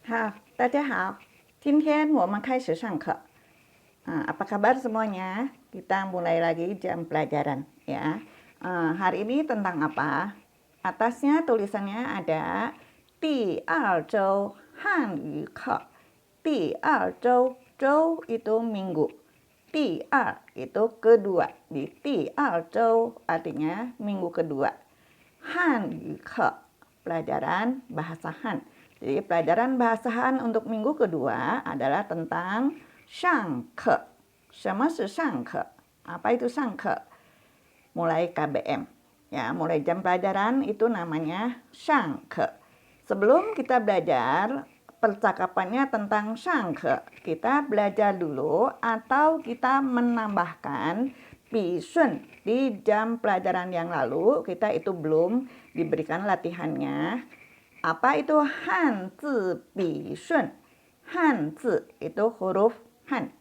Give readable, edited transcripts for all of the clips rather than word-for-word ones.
好，大家好，今天我们开始上课。Apa kabar semuanya? Kita mulai lagi jam pelajaran ya. Hari ini tentang apa? Atasnya tulisannya ada 第二周汉语课. 第二周, 周 itu minggu. 第二 itu kedua. Di 第二周 artinya minggu kedua. 汉语课, pelajaran bahasa Han. Jadi pelajaran bahasa Han untuk minggu kedua adalah tentang 上课. 什么是上课? Apa itu 上课? Mulai KBM. Ya, mulai jam pelajaran itu namanya 上课. Sebelum kita belajar percakapannya tentang 上课, kita belajar dulu atau kita menambahkan 笔顺 di jam pelajaran yang lalu kita itu belum diberikan latihannya. Apa itu Hanzi 笔顺? Hanzi itu huruf Han.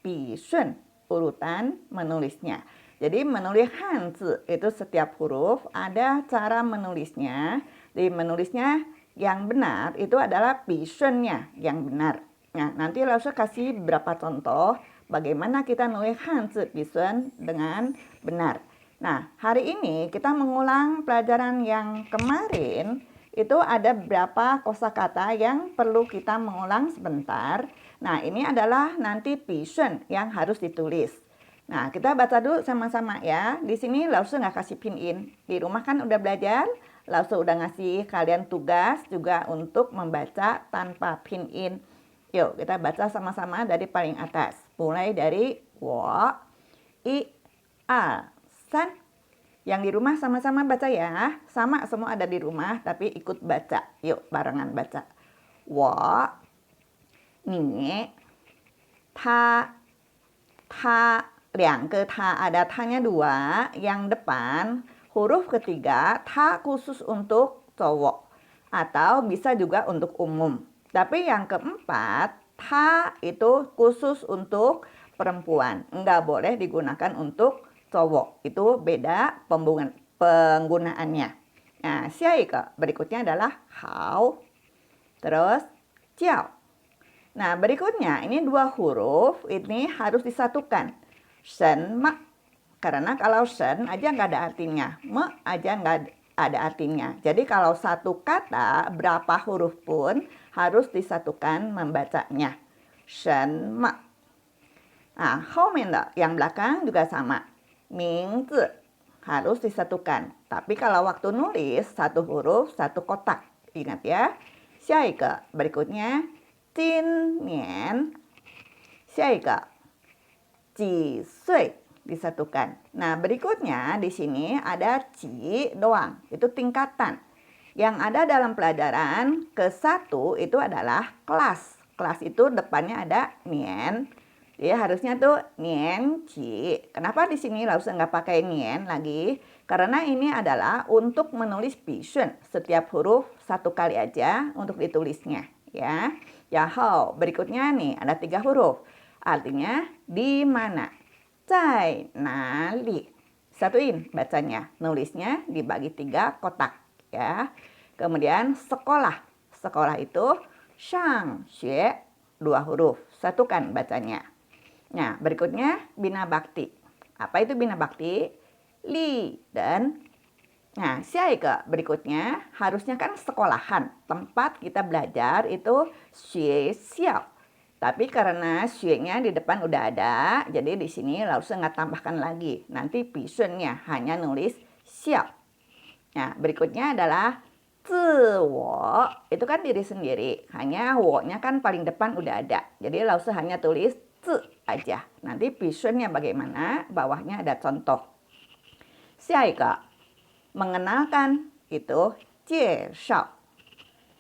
笔顺 urutan menulisnya. Jadi menulis Hanzi itu setiap huruf ada cara menulisnya. Di menulisnya yang benar itu adalah 笔顺nya yang benar. Nah, nanti Lause kasih beberapa contoh bagaimana kita nulis Hanzi 笔顺 dengan benar. Nah, hari ini kita mengulang pelajaran yang kemarin. Itu ada beberapa kosakata yang perlu kita mengulang sebentar. Nah, ini adalah nanti 笔顺 yang harus ditulis. Nah, kita baca dulu sama-sama ya. Di sini Lause nggak kasih pin in. Di rumah kan udah belajar. Lause udah ngasih kalian tugas juga untuk membaca tanpa pin in. Yuk, kita baca sama-sama dari paling atas. Mulai dari 我 1 2 3. Yang di rumah sama-sama baca ya. Sama semua ada di rumah tapi ikut baca. Yuk barengan baca. 我 你 他 他 两个他 ada他-nya 2. Yang depan huruf ketiga ta khusus untuk cowok atau bisa juga untuk umum. Tapi yang keempat ta itu khusus untuk perempuan. Enggak boleh digunakan untuk cowok. Itu beda penggunaannya. Nah, siaika berikutnya adalah hao. Terus jiao. Nah, berikutnya ini 2 huruf ini harus disatukan. Shen ma. Karena kalau shen aja nggak ada artinya. Me aja nggak ada artinya. Jadi kalau satu kata berapa huruf pun harus disatukan membacanya. Shen ma. Nah, homen yang belakang juga sama. Mingzi harus disatukan. Tapi kalau waktu nulis satu huruf satu kotak. Ingat ya. Xiaige berikutnya jin nian. Xiaige ji sui disatukan. Nah, berikutnya di sini ada ji doang. Itu tingkatan. Yang ada dalam pelajaran ke-1 itu adalah kelas. Kelas itu depannya ada nian. Jadi harusnya tuh nian ji. Kenapa di sini Lause nggak pakai nian lagi? Karena ini adalah untuk menulis 笔顺. Setiap huruf satu kali aja untuk ditulisnya, ya. Yahoo. Berikutnya nih ada 3 huruf. Artinya di mana? 在哪里? Satuin bacanya. Nulisnya dibagi 3 kotak, ya. Kemudian sekolah. Sekolah itu 上学 2 huruf. Satukan bacanya. Nah, berikutnya bina bakti. Apa itu bina bakti? Li dan nah, siaige berikutnya harusnya kan sekolahan. Tempat kita belajar itu xue xiao. Tapi karena xue-nya di depan udah ada, jadi di sini Lause nggak tambahkan lagi. Nanti 笔顺nya hanya nulis xiao. Nah, berikutnya adalah 自我. Itu kan diri sendiri. Hanya wo-nya kan paling depan udah ada. Jadi Lause hanya tulis 自 aja. Nanti 笔顺nya bagaimana? Bawahnya ada contoh. Xiaige mengenalkan itu 介绍.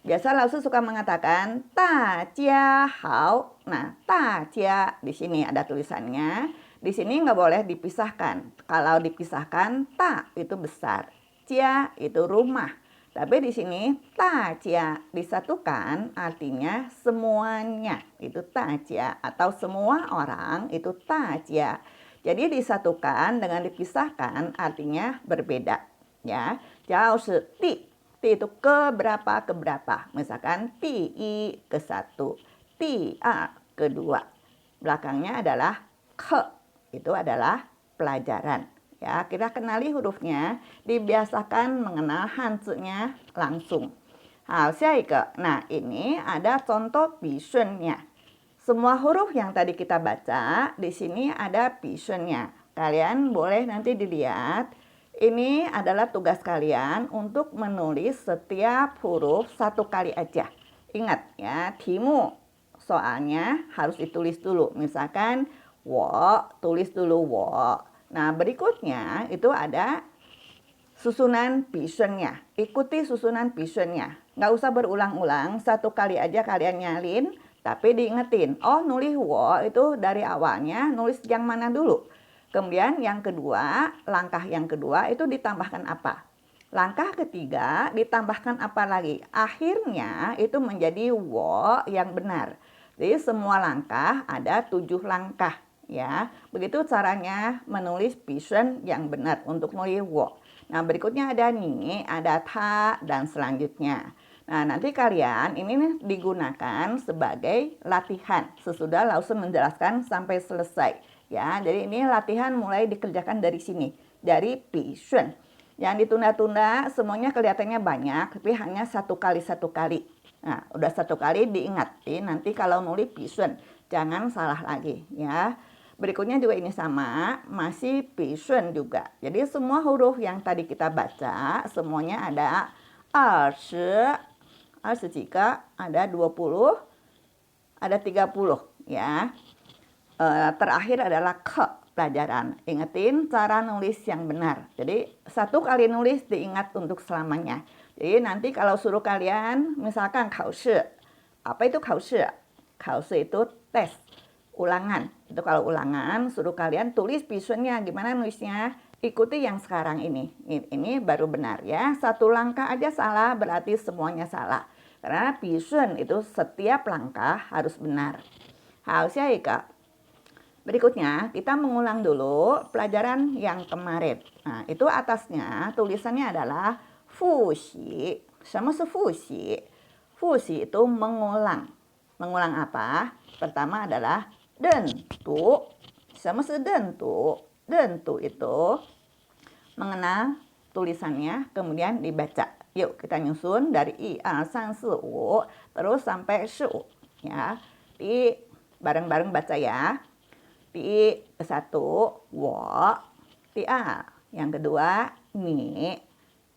Biasa Lause suka mengatakan 大家好. Nah, 大家di sini ada tulisannya. Di sini nggak boleh dipisahkan. Kalau dipisahkan, ta itu besar, jia itu rumah. Tapi di sini tajia disatukan artinya semuanya itu tajia atau semua orang itu tajia. Jadi disatukan dengan dipisahkan artinya berbeda ya. Jauh di Ti itu ke berapa. Misalkan ti i ke 1, ti a ke 2. Belakangnya adalah ke. Itu adalah pelajaran. Ya, kita kenali hurufnya, dibiasakan mengenal hanzi-nya langsung. Nah, ini ada contoh bishunnya. Semua huruf yang tadi kita baca, di sini ada bishunnya. Kalian boleh nanti dilihat. Ini adalah tugas kalian untuk menulis setiap huruf 1 kali aja. Ingat ya, timu soalnya harus ditulis dulu. Misalkan, wo, tulis dulu wo. Nah, berikutnya itu ada susunan bishunnya. Ikuti susunan bishunnya. Nggak usah berulang-ulang, 1 kali aja kalian nyalin. Tapi diingetin, oh nulis wo itu dari awalnya nulis yang mana dulu. Kemudian yang kedua, langkah yang kedua itu ditambahkan apa. Langkah ketiga ditambahkan apa lagi. Akhirnya itu menjadi wo yang benar. Jadi semua langkah ada 7 langkah. Ya, begitu caranya menulis bishun yang benar untuk nulis wo. Nah berikutnya ada ni, ada ta, dan selanjutnya. Nah, nanti kalian ini digunakan sebagai latihan sesudah Lawson menjelaskan sampai selesai. Ya, jadi ini latihan mulai dikerjakan dari sini, dari bishun. Yang ditunda-tunda semuanya kelihatannya banyak, tapi hanya 1 kali 1 kali. Nah, udah 1 kali diingatin, nanti kalau nulis bishun jangan salah lagi ya. Berikutnya juga ini sama, masih bishun juga. Jadi semua huruf yang tadi kita baca semuanya ada 20 jika ada 20, ada 30 ya. Terakhir adalah ke pelajaran. Ingetin cara nulis yang benar. Jadi 1 kali nulis diingat untuk selamanya. Jadi nanti kalau suruh kalian misalkan kaoshi. Apa itu kaoshi? Kaoshi itu tes, ulangan. Itu kalau ulangan suruh kalian tulis bishunnya gimana nulisnya. Ikuti yang sekarang ini. Ini baru benar ya. 1 langkah aja salah berarti semuanya salah. Karena bishun itu setiap langkah harus benar. Berikutnya kita mengulang dulu pelajaran yang kemarin. Nah, itu atasnya tulisannya adalah fuxi. Sama fuxi. Fuxi itu mengulang. Mengulang apa? Pertama adalah dentu. Sama dentu. Dentu itu mengenal tulisannya kemudian dibaca. Yuk kita nyusun dari 1, 2, 3, 4, 5 terus sampai 15 ya. Di bareng-bareng baca ya. Di 1 wo, di yang kedua ni,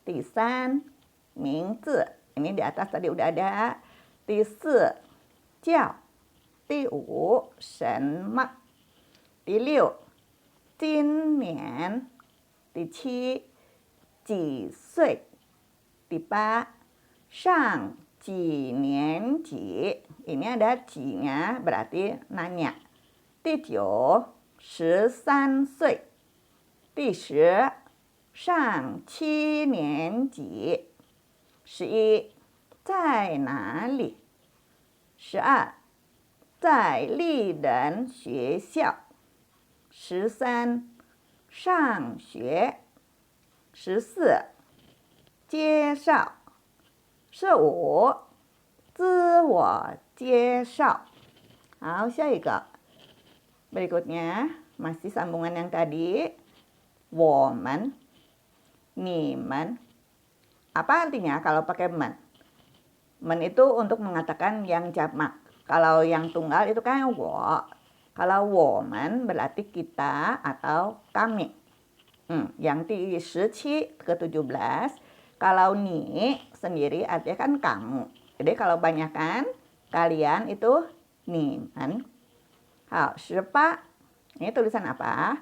di 3 mingzi. Ini di atas tadi udah ada. Di 4 jiao, di 5 shenme, di 6 jinian, di 7几岁，di 8 上几年级. Ini ada ji-nya berarti nanya. Di 9 13岁，第10上7年级，11在哪里？12在丽人学校，13上学，14介绍，15自我介绍。好，下一个。Berikutnya masih sambungan yang tadi. 我们 你们. Apa artinya kalau pakai men? Men itu untuk mengatakan yang jamak. Kalau yang tunggal itu kan wo. Kalau 我们 berarti kita atau kami. Yang di 17 ke-17. Kalau ni sendiri artinya kan kamu. Jadi kalau banyakan kalian itu ni men. 好，18 ini tulisan apa?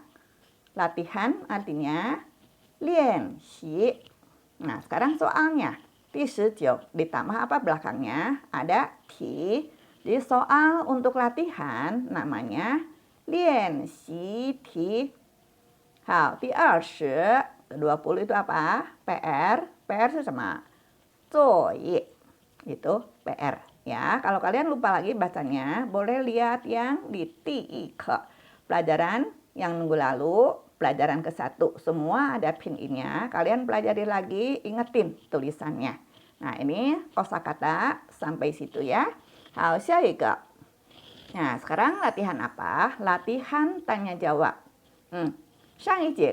Latihan artinya lianxi. Nah, sekarang soalnya. Di 19 ditambah apa belakangnya? Ada ti. Jadi soal untuk latihan namanya lianxi ti. 好，第20 ke-20 itu apa? PR. PR itu sama 作业. Itu PR. Ya, kalau kalian lupa lagi bacanya, boleh lihat yang di TIK. Pelajaran yang minggu lalu, pelajaran ke-1. Semua ada pin-innya. Kalian pelajari lagi, ingetin tulisannya. Nah, ini kosakata sampai situ ya. Hao, xiaoyiga. Nah, sekarang latihan apa? Latihan tanya jawab. Shang yi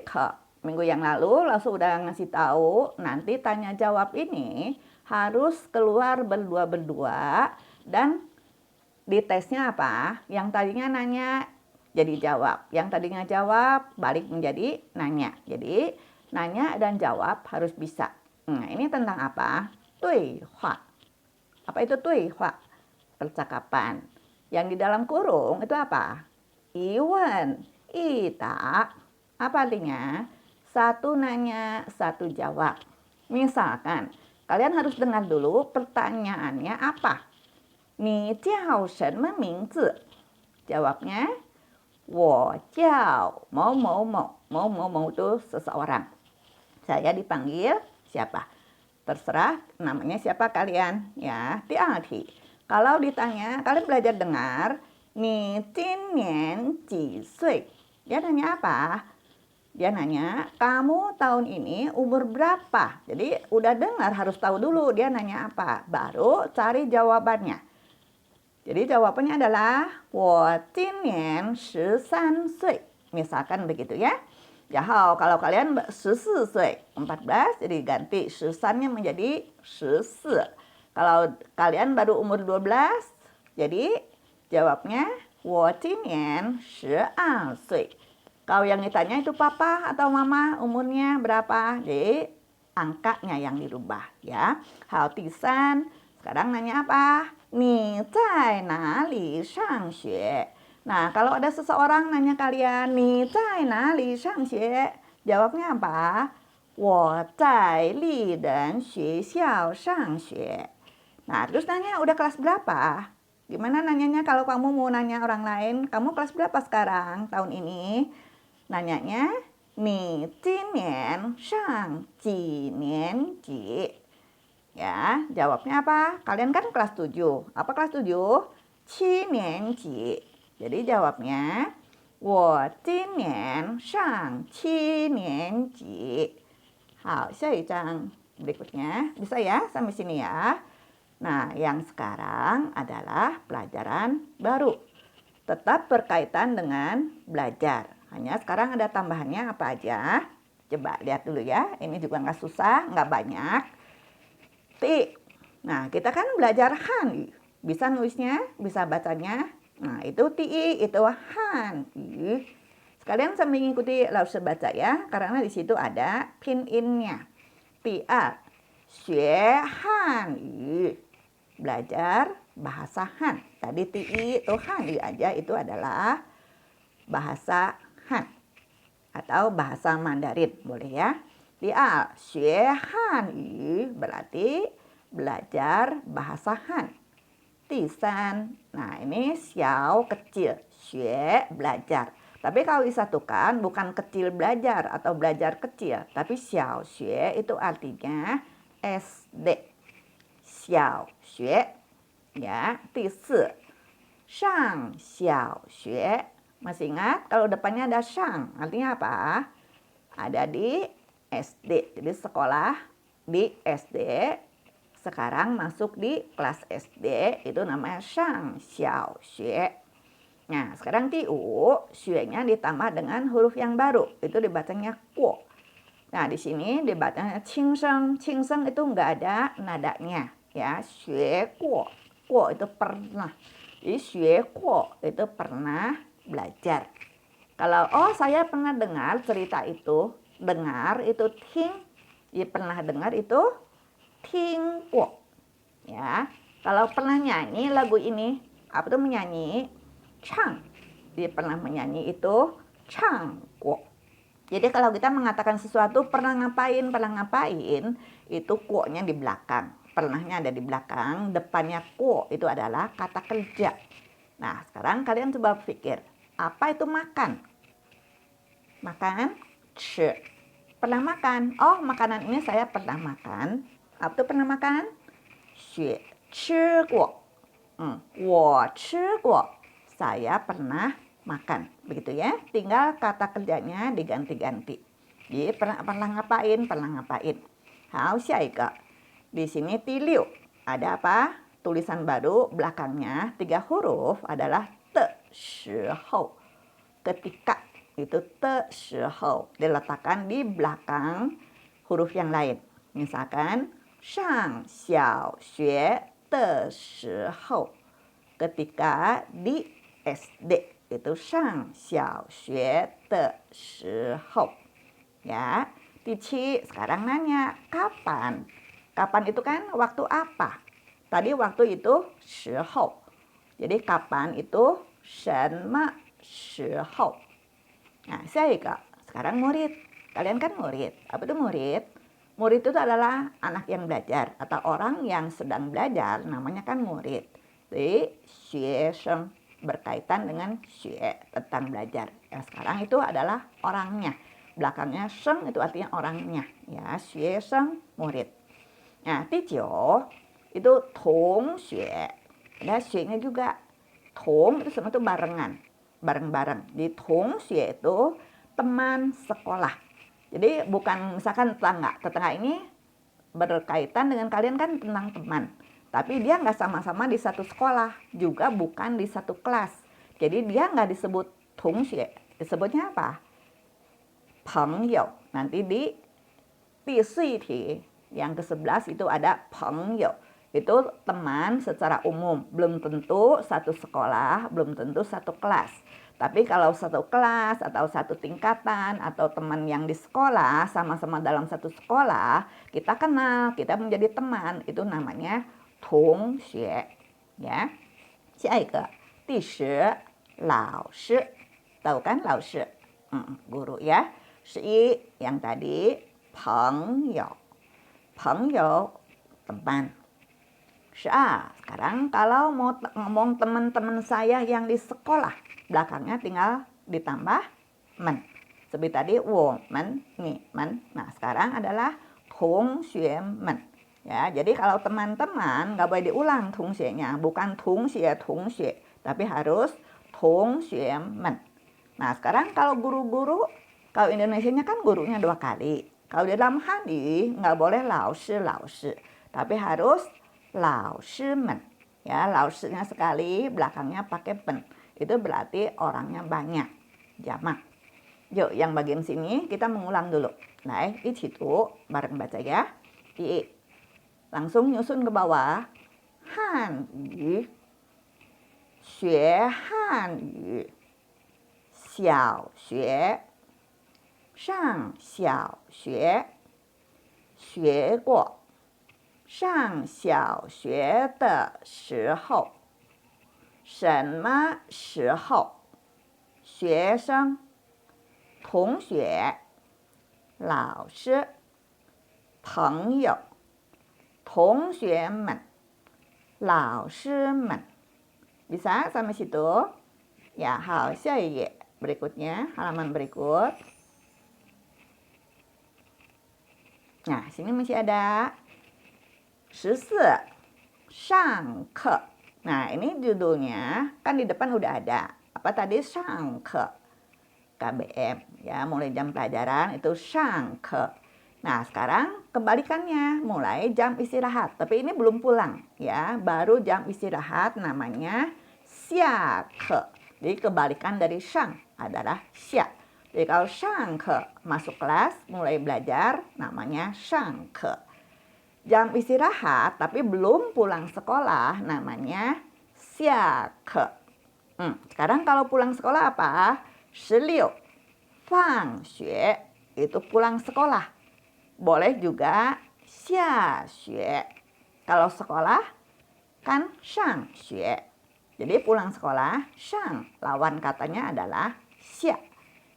minggu yang lalu langsung udah ngasih tahu nanti tanya jawab ini harus keluar berdua-berdua dan di tesnya apa? Yang tadinya nanya jadi jawab. Yang tadinya jawab balik menjadi nanya. Jadi nanya dan jawab harus bisa. Nah, ini tentang apa? Tui hua. Apa itu tui hua? Percakapan. Yang di dalam kurung itu apa? Iwan, ita. Apa artinya? Satu nanya, satu jawab. Misalkan, kalian harus dengar dulu pertanyaannya apa. Ni jiao shenme mingzi? Jawabnya, wo jiao mau mau mau. Mau mau mau itu seseorang. Saya dipanggil siapa? Terserah namanya siapa kalian ya. Diarti. Kalau ditanya, kalian belajar dengar, ni jinian ji sui? Dia nanya apa? Dia nanya, kamu tahun ini umur berapa? Jadi udah dengar harus tahu dulu dia nanya apa. Baru cari jawabannya. Jadi jawabannya adalah, 我今年13岁. Misalkan begitu ya. Jahau, kalau kalian 14 岁, 14 jadi ganti 13-nya menjadi 14. Kalau kalian baru umur 12, jadi jawabnya 我今年12岁. Kalau yang ditanya itu papa atau mama umurnya berapa? Jadi angkanya yang dirubah ya. Hao tisan, sekarang nanya apa? Ni zai nali shang xue? Nah, kalau ada seseorang nanya kalian, ni zai nali shang xue? Jawabnya apa? 我在丽人学校上学. Nah, terus nanya udah kelas berapa? Gimana nanyanya kalau kamu mau nanya orang lain? Kamu kelas berapa sekarang tahun ini? Nanyanya, ni jinian shang ji nian ji? Ya, jawabnya apa? Kalian kan kelas 7. Apa kelas 7? 7年级. Jadi jawabnya, 我今年上7年级. Hao, Xiaoyizhang. Berikutnya, bisa ya sampai sini ya. Nah, yang sekarang adalah pelajaran baru. Tetap berkaitan dengan belajar. Hanya sekarang ada tambahannya apa aja. Coba lihat dulu ya. Ini juga nggak susah, nggak banyak. Ti. Nah, kita kan belajar Han. Bisa nulisnya, bisa bacanya. Nah, itu ti, itu Han. Sekalian sambil mengikuti langsung baca ya. Karena di situ ada pinyin-nya. Ti a. Xue Han. Belajar bahasa Han. Tadi ti itu Han aja itu adalah bahasa Han atau bahasa Mandarin, boleh ya. Dia xue Han yu berarti belajar bahasa Han. Tisan, nah ini xiao kecil, xue belajar. Tapi kalau disatukan bukan kecil belajar atau belajar kecil, tapi xiao xue itu artinya SD. Xiao xue ya, 第四 shang xiao xue. Masih ingat kalau depannya ada shang, artinya apa? Ada di SD. Jadi sekolah di SD, sekarang masuk di kelas SD, itu namanya shang xiao xue. Nah, sekarang tiu, xue-nya ditambah dengan huruf yang baru, itu dibacanya kuo. Nah, di sini dibacanya qingsheng. Qingsheng itu enggak ada nadanya ya. Xue kuo. Kuo itu pernah. Jadi xue kuo itu pernah belajar. Kalau saya pernah dengar cerita itu, dengar itu ting, ya pernah dengar itu ting kuo. Ya. Kalau pernah nyanyi lagu ini, apa itu menyanyi? Chang. Dia pernah menyanyi itu chang kuo. Jadi kalau kita mengatakan sesuatu pernah ngapain, itu kuo-nya di belakang. Pernahnya ada di belakang, depannya kuo itu adalah kata kerja. Nah, sekarang kalian coba pikir, apa itu makan? Makan, ci. Pernah makan? Oh, makanan ini saya pernah makan. Apa itu pernah makan? Xue, ci guo. Wo ci guo. Saya pernah makan. Begitu ya. Tinggal kata kerjanya diganti-ganti. Jadi pernah ngapain? Hao, xiaoyiga. Di sini tiliu. Ada apa? Tulisan baru belakangnya 3 huruf adalah te shihou. Ketika itu te shihou diletakkan di belakang huruf yang lain. Misalkan shang xiao xue de shihou. Ketika di SD itu shang xiao xue de shihou. Ya, Tici sekarang nanya, kapan? Kapan itu kan waktu apa? Tadi waktu itu shihou. Jadi kapan itu shenme shihou. Nah, sekarang murid. Kalian kan murid. Apa itu murid? Murid itu adalah anak yang belajar atau orang yang sedang belajar, namanya kan murid. Jadi, xue sheng berkaitan dengan xue, tentang belajar. Yang sekarang itu adalah orangnya. Belakangnya sheng itu artinya orangnya. Ya, xue sheng murid. Nah, tijo itu tong xue. Ada xue-nya juga. Tong itu sama itu barengan. Bareng-bareng. Di tong xue itu teman sekolah. Jadi bukan misalkan tetangga. Tetangga ini berkaitan dengan kalian kan tentang teman. Tapi dia nggak sama-sama di satu sekolah. Juga bukan di satu kelas. Jadi dia nggak disebut tong xue. Disebutnya apa? Pengyou. Nanti di P4 yang ke-11 itu ada pengyou. Itu teman secara umum. Belum tentu satu sekolah, belum tentu satu kelas. Tapi kalau satu kelas atau satu tingkatan atau teman yang di sekolah sama-sama dalam satu sekolah, kita kenal, kita menjadi teman, itu namanya tongxue. Ya. 下一个第10老师. Tahu kan 老师? Guru ya. 11 yang tadi 朋友. 朋友 teman. 12 sekarang kalau mau ngomong teman-teman saya yang di sekolah, belakangnya tinggal ditambah men. Seperti tadi, 我们, 你们. Nah, sekarang adalah 同学们. Ya, jadi kalau teman-teman nggak boleh diulang 同学nya, bukan 同学, tapi harus 同学们. Nah, sekarang kalau guru-guru, kalau Indonesianya kan gurunya 2 kali. Kalau di dalam Handi nggak boleh 老师, tapi harus 老师们. Ya, 老师-nya sekali, belakangnya pakai pen. Itu berarti orangnya banyak, jamak. Yuk, yang bagian sini kita mengulang dulu. Nah, ichi tu, bareng baca ya. Langsung nyusun ke bawah. Hanyu, 学汉语，小学，上小学，学过。上小学的时候，什么时候？学生、同学、老师、朋友、同学们、老师们. Bisa sampai situ? Ya, 好，下一页. Berikutnya, halaman berikut. Nah, sini masih ada 14. 上课. Nah, ini judulnya kan di depan udah ada. Apa tadi? 上课. KBM. Ya, mulai jam pelajaran itu 上课. Nah, sekarang kebalikannya, mulai jam istirahat. Tapi ini belum pulang, ya. Baru jam istirahat namanya 下课. Jadi kebalikan dari 上 adalah 下. Jadi kalau 上课 masuk kelas, mulai belajar, namanya 上课. Jam istirahat tapi belum pulang sekolah namanya 下课. Sekarang kalau pulang sekolah apa? 16. 放学 itu pulang sekolah. Boleh juga 下学. Kalau sekolah kan 上学. Jadi pulang sekolah, 上 lawan katanya adalah 下.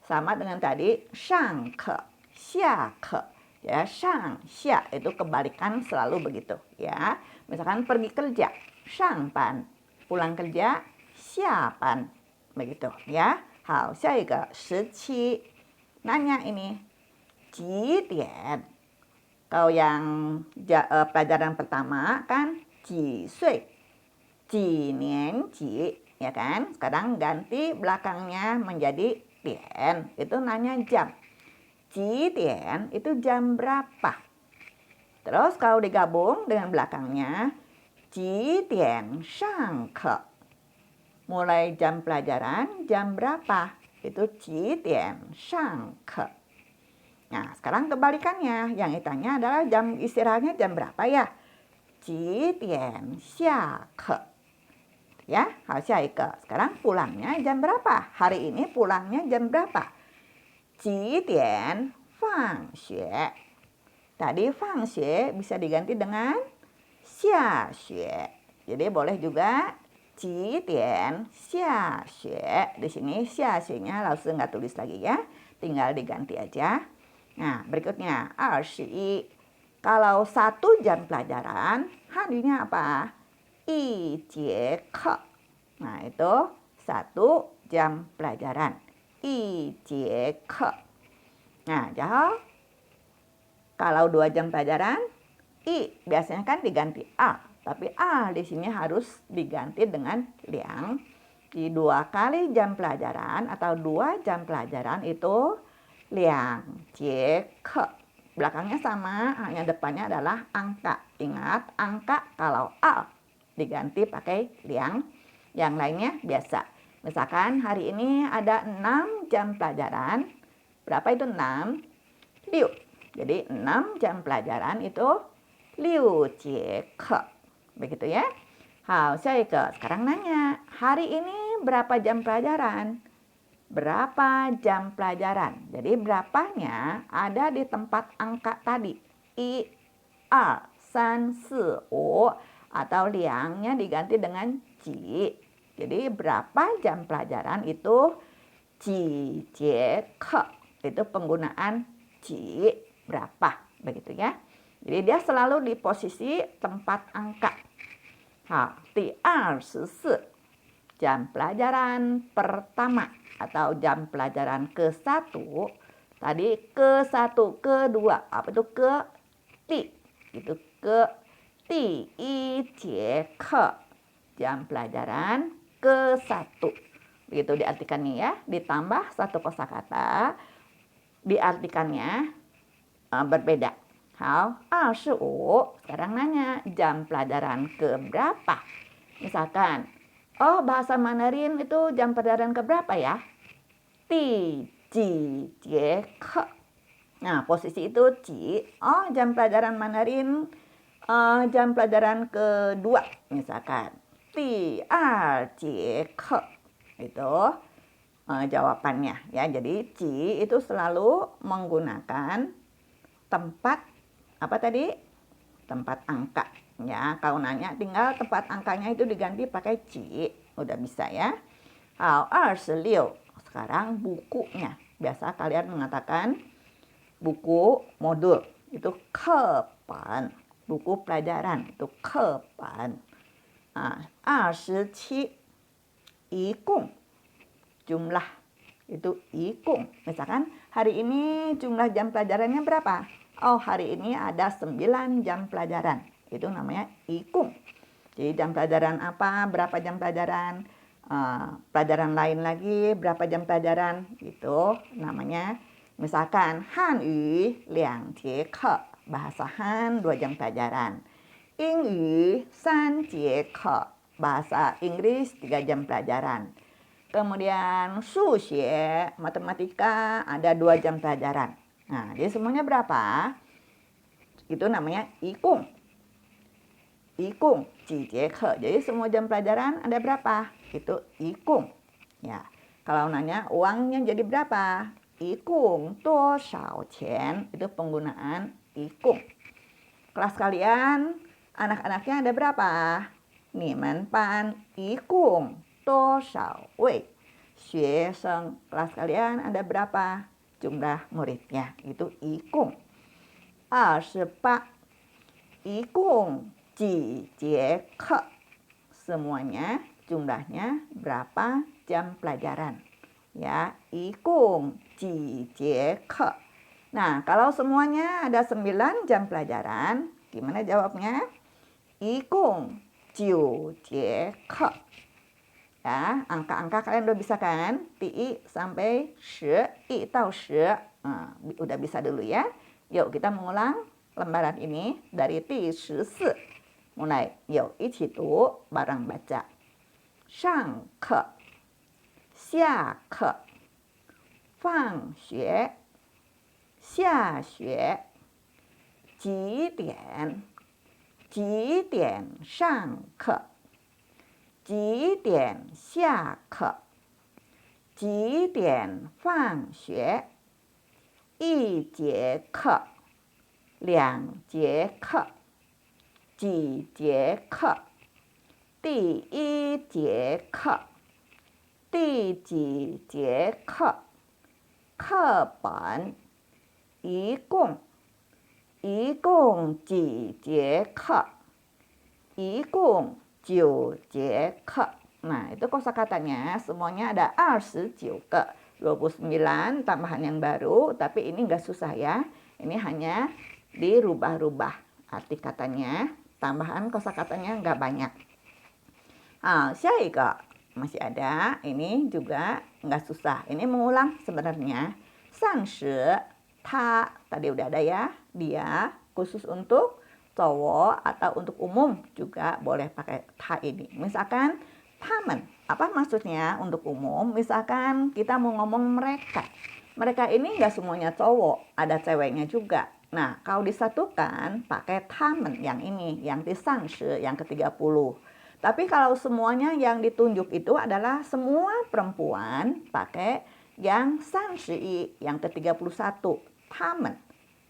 Sama dengan tadi 上课, 下课. Ya, 上下itu kebalikan selalu begitu, ya. Misalkan pergi kerja, 上班, pulang kerja, 下班, begitu, ya. 好，下一个17. Nanya ini, 几点? Kalau yang pelajaran pertama kan 几岁, 几年级, ya kan? Sekarang ganti belakangnya menjadi 点, itu nanya jam. 几点 itu jam berapa? Terus kalau digabung dengan belakangnya, 几点上课? Mulai jam pelajaran, jam berapa? Itu 几点上课? Nah, sekarang kebalikannya. Yang ditanya adalah jam istirahatnya jam berapa ya? 几点下课? Ya, sekarang pulangnya jam berapa? Hari ini pulangnya jam berapa? 几点放学? Tadi 放学bisa diganti dengan 下学. Jadi boleh juga 几点下学. Di sini 下学nya langsung nggak tulis lagi ya. Tinggal diganti aja. Nah, berikutnya 21. Kalau 1 jam pelajaran, hadinya apa? 一节课. Nah, itu 1 jam pelajaran. 一节课. Nah, jadi kalau 2 jam pelajaran, i biasanya kan diganti a, tapi a di sini harus diganti dengan liang. Di 2 kali jam pelajaran atau 2 jam pelajaran itu liang jie ke. Belakangnya sama, hanya depannya adalah angka. Ingat, angka kalau a diganti pakai liang, yang lainnya biasa. Misalkan hari ini ada 6 jam pelajaran. Berapa itu 6? 6. Jadi 6 jam pelajaran itu 6节课. Begitu ya. Sekarang nanya, hari ini berapa jam pelajaran? Berapa jam pelajaran? Jadi berapanya ada di tempat angka tadi. 1, 2, 3, 4, 5. Atau liangnya diganti dengan ji. Jadi berapa jam pelajaran itu ji jie ke. Itu penggunaan ji, berapa, begitu ya. Jadi dia selalu di posisi tempat angka. 24. Jam pelajaran pertama atau jam pelajaran ke-1. Tadi ke-1, ke-2. Apa itu ke? Ti. Itu ke 第一节课. Jam pelajaran ke-1. Begitu diartikannya ya. Ditambah 1 kosakata, diartikannya berbeda. 25. Sekarang nanya, jam pelajaran ke berapa? Misalkan, oh bahasa Mandarin itu jam pelajaran ke berapa ya? 第几节课? Nah, posisi itu ji. Oh, jam pelajaran Mandarin jam pelajaran kedua, misalkan 第二节课. Itu jawabannya ya. Jadi ji itu selalu menggunakan tempat apa tadi? Tempat angka ya. Kalau nanya tinggal tempat angkanya itu diganti pakai ji, udah bisa ya. 26. Sekarang bukunya. Biasa kalian mengatakan buku modul itu kepan. Buku pelajaran itu kepan. 27. Ikung. Jumlah itu ikung. Misalkan hari ini jumlah jam pelajarannya berapa? Oh, hari ini ada 9 jam pelajaran. Itu namanya ikung. Jadi jam pelajaran apa? Berapa jam pelajaran? Pelajaran lain lagi berapa jam pelajaran? Itu namanya. Misalkan Hanyu 2节课. Bahasa Han 2 jam pelajaran. Ingyu 3节课. Bahasa Inggris 3 jam pelajaran. Kemudian Suxie, matematika ada 2 jam pelajaran. Nah, jadi semuanya berapa? Itu namanya ikung. Ikung, jijeke. Jadi semua jam pelajaran ada berapa? Itu ikung. Ya. Kalau nanya uangnya jadi berapa? Ikung, 多少钱? Itu penggunaan ikung. Kelas kalian, anak-anaknya ada berapa? Nimen pan ikung 多少位? 学生, kelas kalian ada berapa? Jumlah muridnya. Itu ikung. 28. Ikung 几节课? Semuanya jumlahnya berapa jam pelajaran? Ya, ikung 几节课? Nah, kalau semuanya ada 9 jam pelajaran, gimana jawabnya? Ikung 9节课. Ya, angka-angka kalian udah bisa kan? Ti sampai 10, i 到10. Nah, udah bisa dulu ya. Yuk kita mengulang. lembaran ini dari 第14 mulai. Yuk, 一起读 bareng baca. 上课下课放学下学几点几点上课几点下课几点放学一节课两节课几节课第一节课第几节课课本一共几节课一共9节课. Nah, itu kosakatanya semuanya ada 29 ke 29 tambahan yang baru, tapi ini enggak susah ya. Ini hanya dirubah-rubah arti katanya, tambahan kosakatanya enggak banyak. Syaiga masih ada, ini juga enggak susah. Ini mengulang sebenarnya. Sangshi, ta tadi udah ada ya, dia khusus untuk cowok atau untuk umum juga boleh pakai ta ini. Misalkan tamen, apa maksudnya untuk umum? Misalkan kita mau ngomong mereka. Mereka ini enggak semuanya cowok, ada ceweknya juga. Nah, kalau disatukan pakai tamen yang ini, yang di sangshi, yang ke-30. Tapi kalau semuanya yang ditunjuk itu adalah semua perempuan, pakai yang sangshi, yang ke-31, tamen.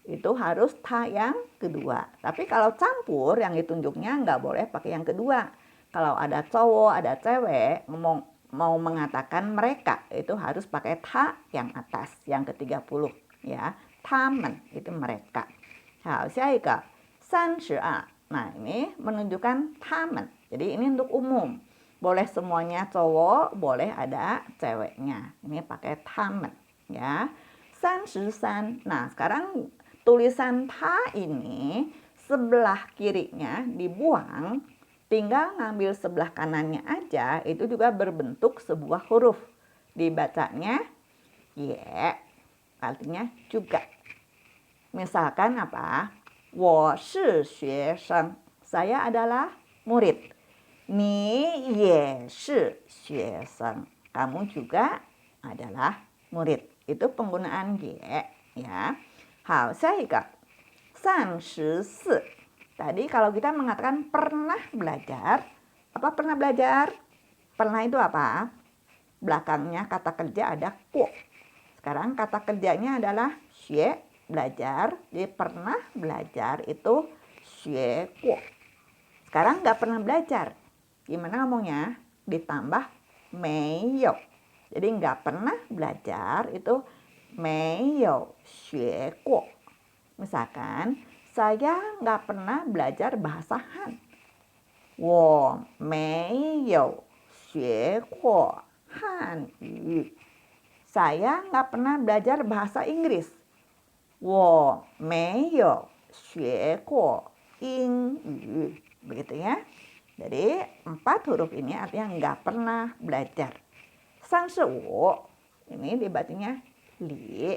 Itu harus ta yang kedua. Tapi kalau campur yang ditunjuknya nggak boleh pakai yang kedua. Kalau ada cowok, ada cewek, mau mengatakan mereka, itu harus pakai ta yang atas, yang ke-30. Ya, tamen, itu mereka. Siapa? 32. Nah, ini menunjukkan tamen. Jadi ini untuk umum. Boleh semuanya cowok, boleh ada ceweknya. Ini pakai tamen. Ya, 33. Nah, sekarang tulisan ta ini sebelah kirinya dibuang, tinggal ngambil sebelah kanannya aja, itu juga berbentuk sebuah huruf. Dibacanya ye, artinya juga. Misalkan apa? 我是学生, saya adalah murid. 你也是学生, kamu juga adalah murid. Itu penggunaan ye, ya. 好，下一个34. Tadi kalau kita mengatakan pernah belajar, apa pernah belajar? Pernah itu apa? Belakangnya kata kerja ada ku. Sekarang kata kerjanya adalah xue, belajar. Jadi pernah belajar itu xue ku. Sekarang nggak pernah belajar. Gimana ngomongnya? Ditambah meiyo. Jadi nggak pernah belajar itu meiyo xue ku. Misalkan, saya nggak pernah belajar bahasa Han. 我没有学过汉语. Saya nggak pernah belajar bahasa Inggris. 我没有学过英语. Begitu ya. Jadi 4 huruf ini artinya nggak pernah belajar. 35. Ini dibacanya li,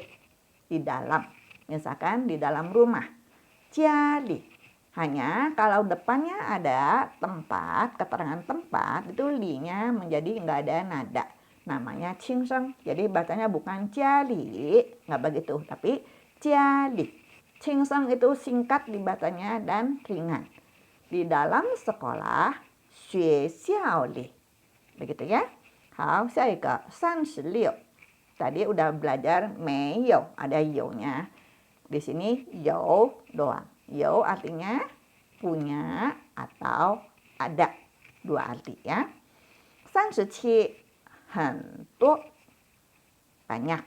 di dalam. Misalkan di dalam rumah. Jadi, hanya kalau depannya ada tempat, keterangan tempat, itu li-nya menjadi nggak ada nada. Namanya qingseng. Jadi bacanya bukan jali, nggak begitu. Tapi jali. Qingseng itu singkat dibacanya dan ringan. Di dalam sekolah, xue xiao li. Begitu ya. Hao, 下一个36. Tadi udah belajar meiyo, ada yo-nya. Di sini you doang. You artinya punya atau ada. 2 arti ya. 37. 很多. Banyak.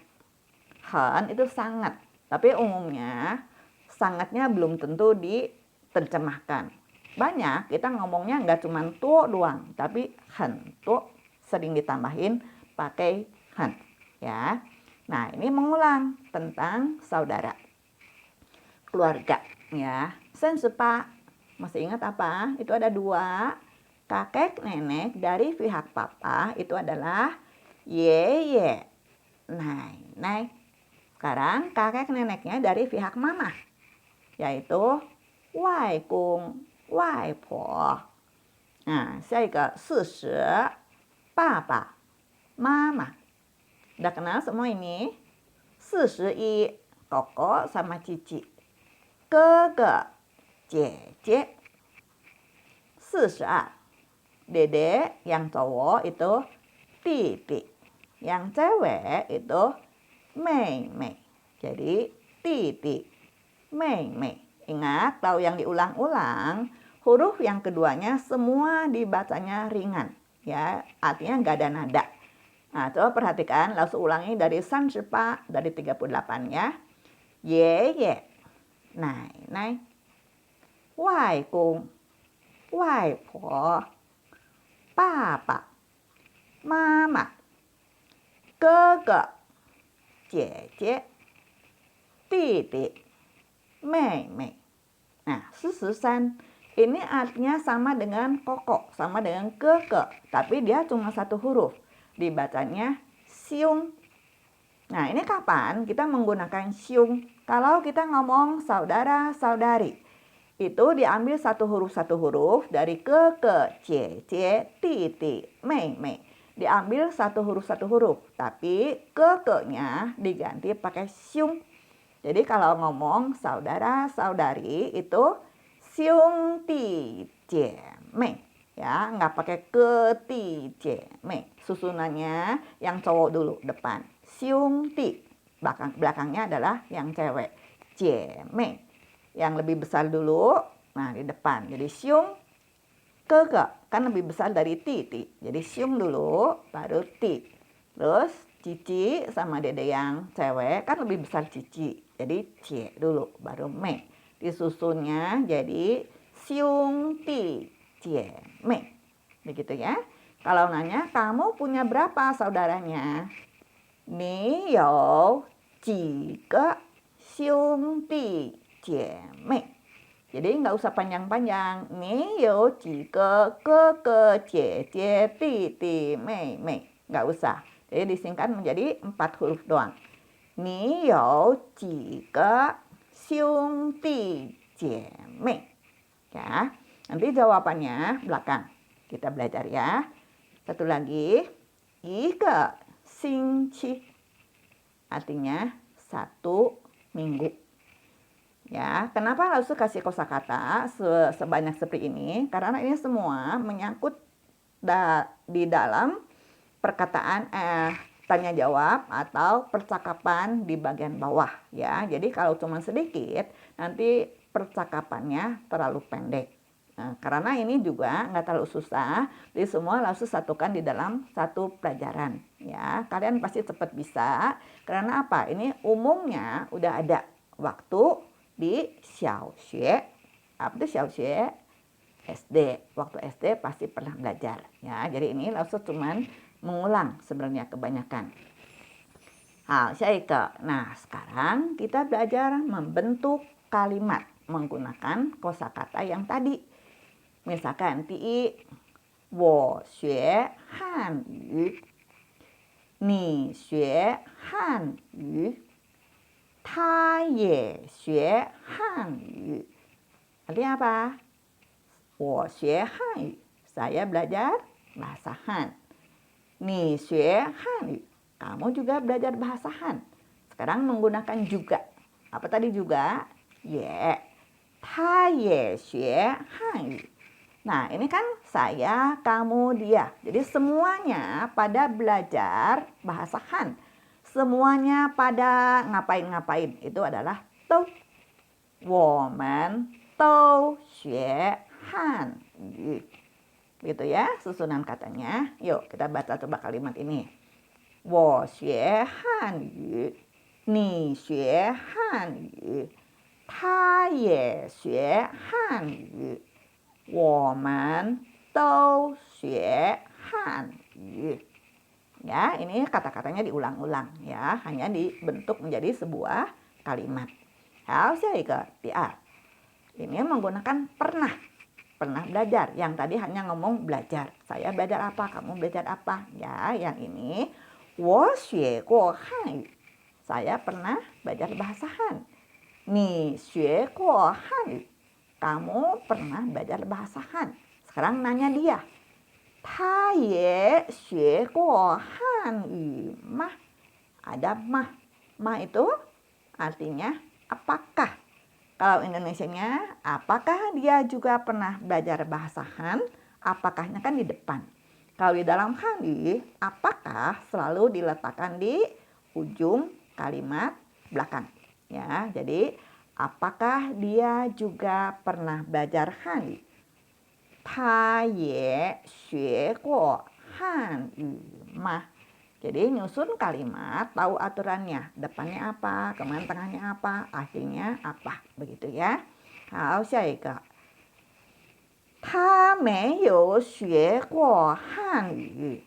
Hen itu sangat. Tapi umumnya sangatnya belum tentu diterjemahkan. Banyak kita ngomongnya nggak cuma tuh doang. Tapi hen tuh sering ditambahin pakai hen. Ya. Nah, ini mengulang tentang saudara. Keluarga ya. Sensepa, masih ingat apa? Itu ada 2. Kakek nenek dari pihak papa itu adalah yeye, nai. Sekarang kakek neneknya dari pihak mama. yaitu 外公、外婆。下一个40，爸爸、妈妈。Udah kenal semua ini? 41, Koko sama Cici. 哥哥、姐姐。42, Dede yang cowok itu Titi. Yang cewek itu Mei Mei. Jadi Titi, Mei Mei. Ingat, kalau yang diulang-ulang, huruf yang keduanya semua dibacanya ringan. Ya, artinya nggak ada nada. Nah, coba perhatikan, langsung ulangi dari 38, dari 38 ya. Ye ye, nai nai, wai kung, wai po, papa, mama, 哥哥、姐姐、弟弟、妹妹。Nah, 43 ini artinya sama dengan koko, sama dengan keke, tapi dia cuma satu huruf. Dibacanya siung. Nah, ini kapan kita menggunakan siung? Kalau kita ngomong saudara-saudari. Itu diambil satu huruf dari keke, cie, titi, mei, mei. Diambil satu huruf, tapi kekenya diganti pakai siung. Jadi kalau ngomong saudara-saudari itu siung ti jie mei. Ya, nggak pakai ke ti jie mei. Susunannya yang cowok dulu depan. Siung ti. Belakangnya adalah yang cewek. Jie mei. Yang lebih besar dulu, nah di depan. Jadi siung ke kan lebih besar dari ti. Jadi siung dulu, baru ti. Terus Cici sama Dede yang cewek kan lebih besar Cici. Jadi cie dulu, baru mei. Disusunnya jadi siung ti cie mei. Begitu ya. Kalau nanya, kamu punya berapa saudaranya? Ni you ji ge xiong di jie mei. Jadi nggak usah panjang-panjang. Ni you ji ge ge jie jie di mei mei. Nggak usah. Jadi disingkat menjadi 4 huruf doang. Ni you ji ge xiong di jie mei. Ya, nanti jawabannya belakang. Kita belajar ya. Satu lagi, 一个星期 artinya 1 minggu. Ya, kenapa harus kasih kosakata sebanyak seperti ini? Karena ini semua menyangkut di dalam perkataan tanya jawab atau percakapan di bagian bawah ya. Jadi kalau cuma sedikit nanti percakapannya terlalu pendek. Nah, karena ini juga nggak terlalu susah, jadi semua langsung satukan di dalam satu pelajaran ya. Kalian pasti cepat bisa. Karena apa? Ini umumnya udah ada waktu di xiaoxue. Apa itu xiaoxue? SD. Waktu SD pasti pernah belajar ya. Jadi ini langsung cuman mengulang sebenarnya kebanyakan. Nah, sekarang kita belajar membentuk kalimat menggunakan kosakata yang tadi. Misalkan, 第一，我学汉语，你学汉语，他也学汉语。Artinya apa? 我学汉语, saya belajar bahasa Han. 你学汉语, kamu juga belajar bahasa Han. Sekarang menggunakan juga. Apa tadi juga? Ye. 他也学汉语. Nah, ini kan saya, kamu, dia. Jadi semuanya pada belajar bahasa Han. Semuanya pada ngapain-ngapain. Itu adalah tou. 我们都学汉语. Gitu ya susunan katanya. Yuk kita baca coba kalimat ini. 我学汉语，你学汉语，他也学汉语。我们都学汉语. Ya, ini kata-katanya diulang-ulang ya, hanya dibentuk menjadi sebuah kalimat. Ini menggunakan pernah belajar. Yang tadi hanya ngomong belajar. Saya belajar apa, kamu belajar apa. Ya, yang ini 我学过汉语. Saya pernah belajar bahasa Han. 你学过汉语? Kamu pernah belajar bahasa Han? Sekarang nanya dia. 他也学过汉语吗? Ada mah. Mah itu artinya apakah. Kalau Indonesianya, apakah dia juga pernah belajar bahasa Han? Apakahnya kan di depan. Kalau di dalam Hanyu, apakah selalu diletakkan di ujung kalimat belakang. Ya, jadi apakah dia juga pernah belajar Hanyu? 他也学过汉语吗? Jadi nyusun kalimat, tahu aturannya. Depannya apa, kemudian tengahnya apa, akhirnya apa. Begitu ya. 好，下一个。他没有学过汉语.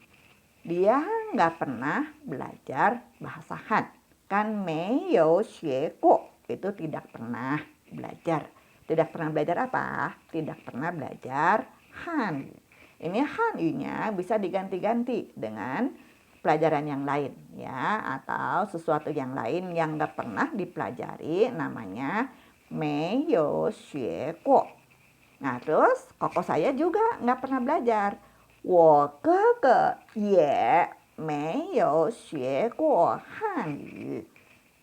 Dia nggak pernah belajar bahasa Han. Kan 没有学过 itu tidak pernah belajar. Tidak pernah belajar apa? Tidak pernah belajar Han. Ini Han-nya bisa diganti-ganti dengan pelajaran yang lain ya, atau sesuatu yang lain yang nggak pernah dipelajari namanya 没有学过. Nah terus koko saya juga nggak pernah belajar. 我哥哥也没有学过汉语.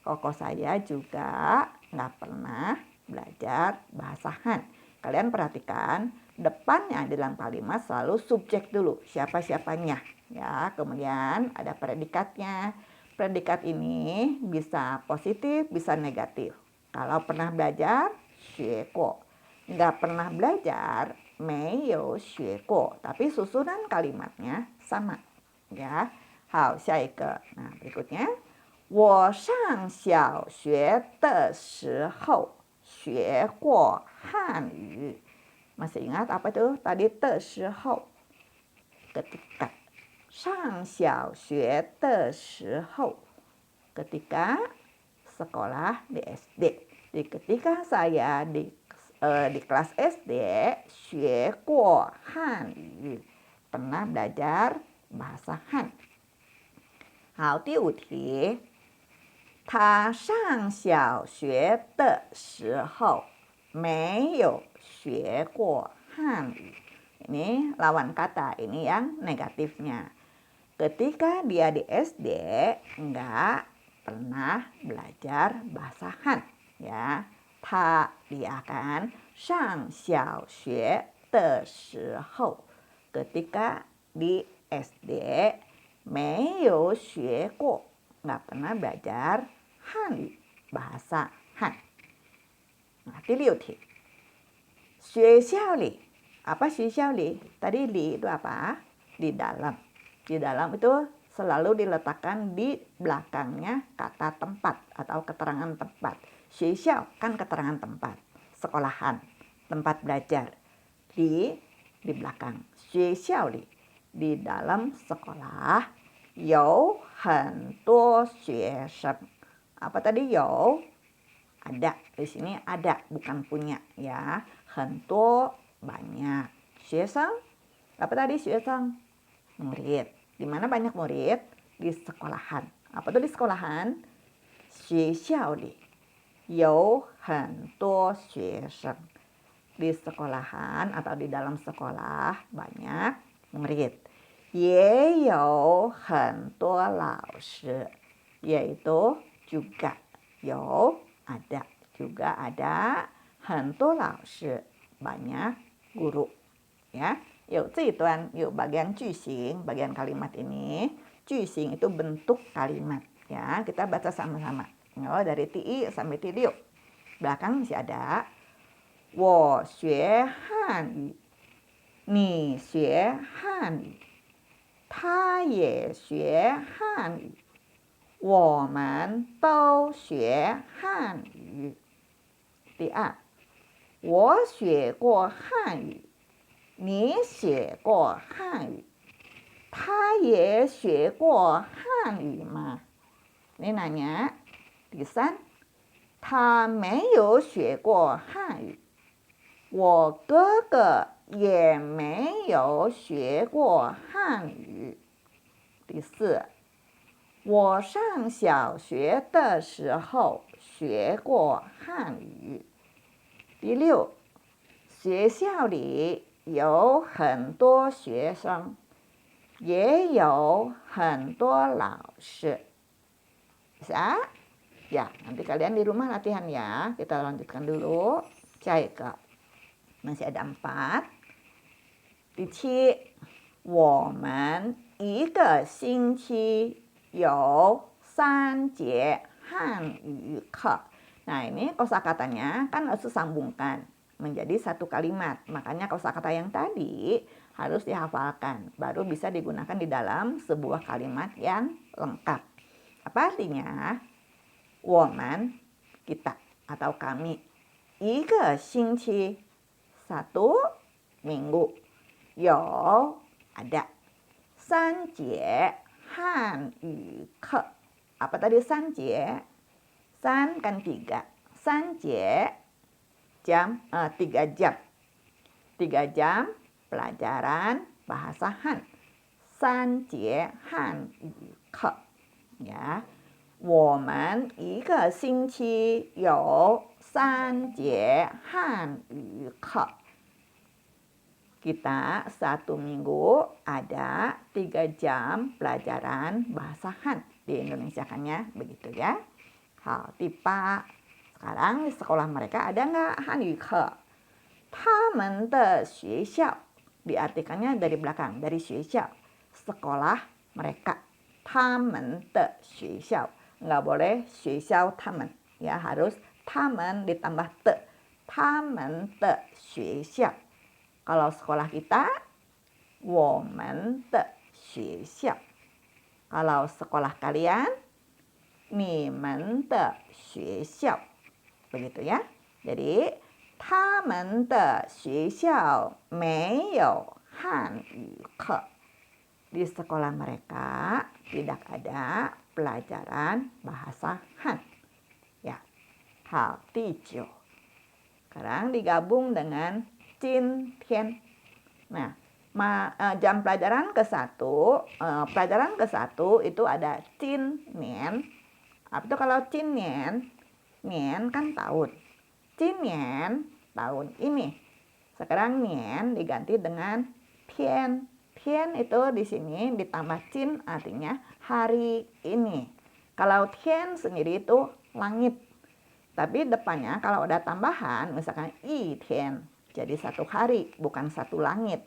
Koko saya juga nggak pernah belajar bahasa Han. Kalian perhatikan depannya dalam kalimat selalu subjek dulu, siapa-siapanya ya. Kemudian ada predikatnya. Predikat ini bisa positif, bisa negatif. Kalau pernah belajar, 学过. Nggak pernah belajar, 没有学过. Tapi susunan kalimatnya sama ya. 好，下一个. Nah, berikutnya. 我上小学的时候学过汉语. Masih ingat apa itu? Tadi 的时候. Ketika. 上小学的时候. Ketika sekolah di SD. Jadi ketika saya di kelas SD, 学过汉语. Pernah belajar bahasa Han. 好，第五题。他上小学的时候没有学过汉语. Ini lawan kata, ini yang negatifnya. Ketika dia di SD, enggak pernah belajar bahasa Han. Ya, ta dia kan, 上小学的时候. Ketika di SD, 没有学过. Nggak pernah belajar Han, bahasa Han. Nah, 第六题. 学校里. Apa 学校里? Tadi li itu apa? Di dalam. Di dalam itu selalu diletakkan di belakangnya kata tempat atau keterangan tempat. 学校 kan keterangan tempat. Sekolahan, tempat belajar. Di belakang. 学校里. Di dalam sekolah. 有很多学生. Apa tadi 有? Ada. Di sini ada, bukan punya ya. 很多 banyak. 学生. Apa tadi 学生? Murid. Di mana banyak murid? Di sekolahan. Apa tuh di sekolahan? 学校里有很多学生. Di sekolahan atau di dalam sekolah banyak murid. 也有很多老师. Yaitu juga. 有 ada. Juga ada 很多老师. Banyak guru. Ya. Yuk, 这一段 yuk bagian 句型, bagian kalimat ini. 句型 itu bentuk kalimat. Ya, kita baca sama-sama. Dari ti sampai ti liu. Belakang masih ada. 我学汉语. 你学汉语. 他也学汉语. 我们都学汉语. 第二，我学过汉语。你学过汉语。他也学过汉语吗? Ini nanya. 第三，他没有学过汉语。我哥哥也没有学过汉语。第四，我上小学的时候学过汉语。第六，学校里有很多学生，也有很多老师。Bisa? Ya, nanti kalian di rumah latihan ya. Kita lanjutkan dulu. Jaga. Masih ada 4. 第七，我们一个星期有3节汉语课。Nah, ini kosakatanya kan harus disambungkan menjadi satu kalimat. Makanya kosakata yang tadi harus dihafalkan. Baru bisa digunakan di dalam sebuah kalimat yang lengkap. Apa artinya? 我们 kita atau kami. 一个星期 satu minggu. 有 ada. 3节汉语课. Apa tadi 3节? 3 kan 3. 3节 jam 3 jam. 3 jam pelajaran bahasa Han. 3节汉语课 ya. 我们一个星期有3节汉语课. Kita satu minggu ada 3 jam pelajaran bahasa Han. Di Indonesiakannya begitu ya. Hal tipe. Sekarang di sekolah mereka ada nggak Hanyu Ke? 他们的学校 diartikannya dari belakang, dari 学校 sekolah mereka. 他们的学校 nggak boleh 学校他们 ya, harus 他们 ditambah te. 他们的学校. Kalau sekolah kita 我们的学校. Kalau sekolah kalian 你们的学校. Begitu ya. Jadi 他们的学校没有汉语课. Di sekolah mereka tidak ada pelajaran bahasa Han. Ya. Hal 第9. Sekarang digabung dengan 今天. Nah, jam pelajaran ke-1, pelajaran ke-1 itu ada 今年. Apa itu kalau 今年? 年 kan tahun. 今年 tahun ini. Sekarang 年 diganti dengan 天. 天 itu di sini ditambah 今 artinya hari ini. Kalau 天 sendiri itu langit. Tapi depannya kalau ada tambahan misalkan 一天. Jadi satu hari, bukan satu langit.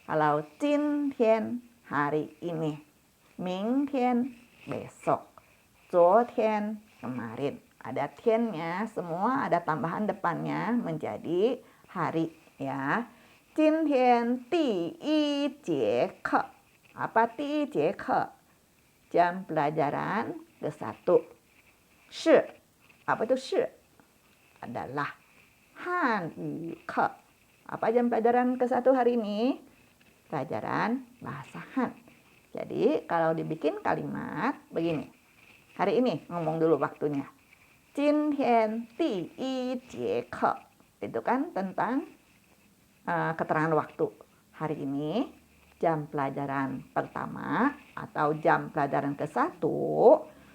Kalau 今天 hari ini. 明天 besok. 昨天 kemarin. Ada tiannya, semua ada tambahan depannya menjadi hari ya. 今天第一节课. Apa 第一节课? Jam pelajaran ke-1. 是 apa itu 是? Adalah 汉语课. Apa jam pelajaran ke-1 hari ini? Pelajaran bahasa Han. Jadi kalau dibikin kalimat begini. Hari ini ngomong dulu waktunya. 今天第一节课. Itu kan tentang keterangan waktu. Hari ini jam pelajaran pertama atau jam pelajaran ke-1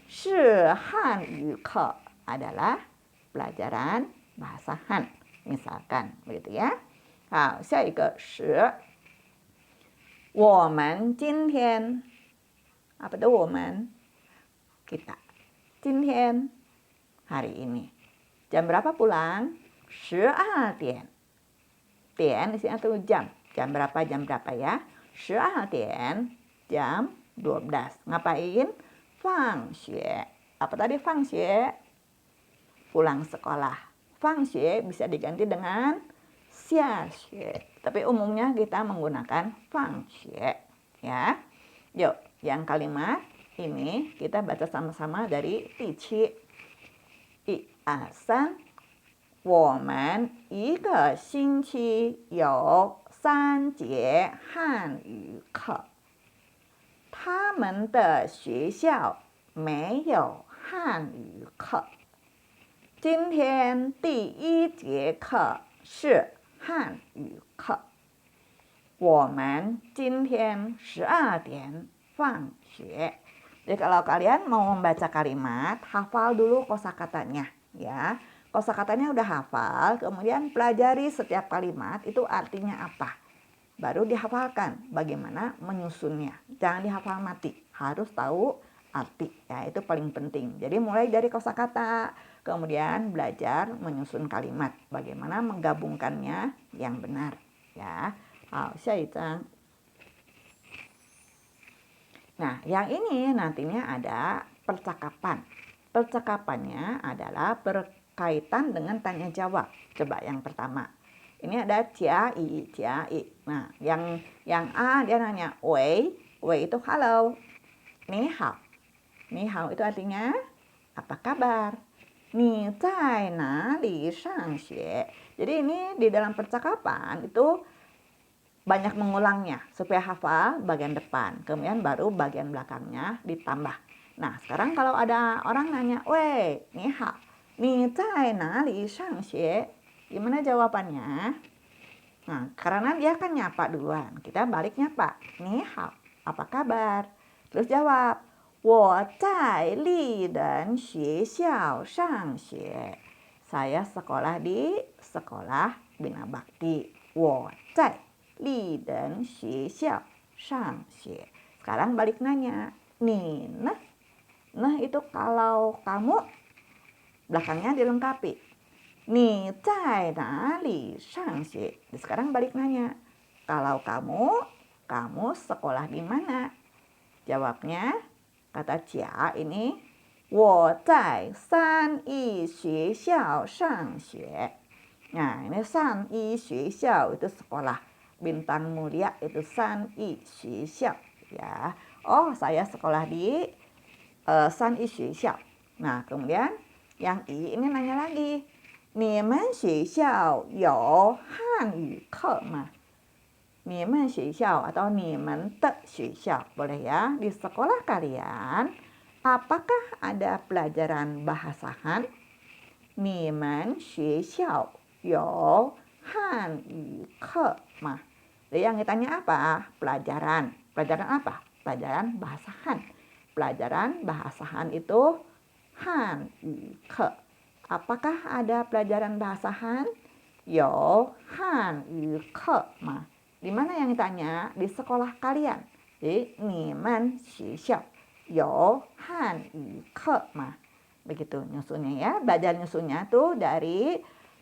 是汉语课 adalah pelajaran bahasa Han. Misalkan begitu ya. 好，下一个是我们今天 apa itu 我们 kita 今天 hari ini. Jam berapa pulang? 12点. 点 di sini atau jam. Jam berapa ya? 12点 jam 12. Ngapain? 放学. Apa tadi 放学? Pulang sekolah. 放学 bisa diganti dengan 下学. Tapi umumnya kita menggunakan 放学 ya. Yuk, yang kalimat ini kita baca sama-sama dari 第七. 1、2、3. 我们一个星期有3节汉语课。他们的学校没有汉语课。今天第一节课是汉语课。我们今天12点放学. Jadi kalau kalian mau membaca kalimat, hafal dulu kosakatanya. ya. Kosakatanya udah hafal, kemudian pelajari setiap kalimat itu artinya apa. Baru dihafalkan bagaimana menyusunnya. Jangan dihafal mati, harus tahu arti. Ya, itu paling penting. Jadi mulai dari kosakata, kemudian belajar menyusun kalimat, bagaimana menggabungkannya yang benar, ya. Nah, yang ini nantinya ada percakapan. Percakapannya adalah berkaitan dengan tanya jawab. Coba yang pertama. Ini ada jia i. Nah, yang A dia nanya wei, wei itu halo. Ni hao. Ni hao itu artinya apa kabar? Ni zai na li shang xue. Jadi ini di dalam percakapan itu banyak mengulangnya supaya hafal bagian depan, kemudian baru bagian belakangnya ditambah. Nah, sekarang kalau ada orang nanya, "Wei, ni hao, ni zai nali shang xue?" Gimana jawabannya? Nah, karena dia kan nyapa duluan, kita balik nyapa. "Ni hao, apa kabar?" Terus jawab, "我在丽人学校上学." Saya sekolah di sekolah Bina Bakti. 我在丽人学校上学. Sekarang balik nanya, nih, nah itu kalau kamu belakangnya dilengkapi. Ni zai nali shang xue. Sekarang balik nanya, kalau kamu sekolah di mana? Jawabnya, kata Jia ini, 我在三一学校上学. Nah, ini 三一学校itu sekolah. Bintang mulia itu 三一学校, ya. Oh, saya sekolah di 三一学校. Nah, kemudian yang I ini nanya lagi. 你们学校有汉语课吗? 你们学校 atau 你们的学校, boleh ya. Di sekolah kalian, apakah ada pelajaran bahasa Han? 你们学校有汉语课吗? Jadi yang ditanya apa? Pelajaran. Pelajaran apa? Pelajaran bahasa Han. Pelajaran bahasa Han itu Han yu ke. Apakah ada pelajaran bahasa Han? Yo Han yu ke ma. Di mana yang ditanya? Di sekolah kalian. Jadi, 你们学校有汉语课吗? Begitu nyusunnya ya. Belajar nyusunnya tuh dari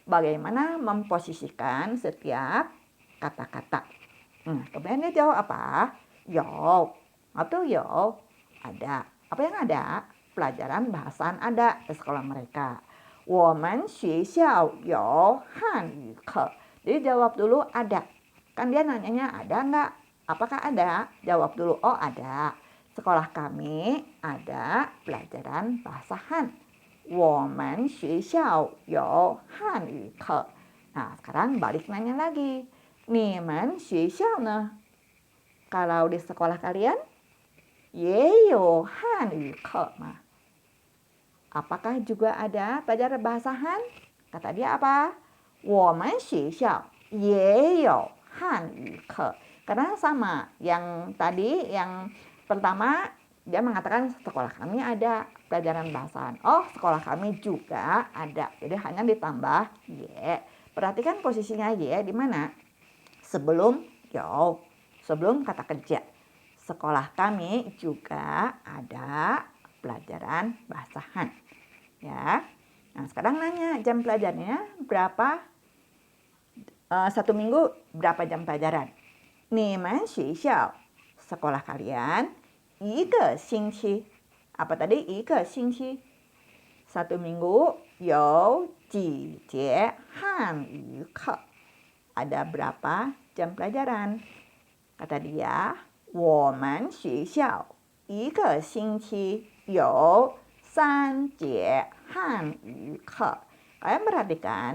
bagaimana memposisikan setiap kata-kata. Kemudian dia jawab apa? Yo. Atau yo. Ada. Apa yang ada? Pelajaran bahasa ada di sekolah mereka. 我们学校有汉语课. Jadi jawab dulu ada. Kan dia nanyanya ada nggak? Apakah ada? Jawab dulu, oh ada. Sekolah kami ada pelajaran bahasa Han. 我们学校有汉语课. Nah, sekarang balik nanya lagi. 你们学校呢? Kalau di sekolah kalian, 也有汉语课吗? Apakah juga ada pelajaran bahasa Han? Kata dia apa? 我们学校也有汉语课. Karena sama, yang tadi, yang pertama dia mengatakan sekolah kami ada pelajaran bahasa Han. Oh, sekolah kami juga ada. Jadi hanya ditambah ye. Perhatikan posisinya ye di mana? Sebelum yo, sebelum kata kerja. Sekolah kami juga ada pelajaran bahasa Han. Ya. Nah, sekarang nanya jam pelajarannya berapa? Satu minggu berapa jam pelajaran? 你们学校 sekolah kalian 一个星期. Apa tadi? 一个星期. Satu minggu 有几节汉语课? Ada berapa jam pelajaran? Kata dia, 我们学校一个星期有3节汉语课. Kalian perhatikan,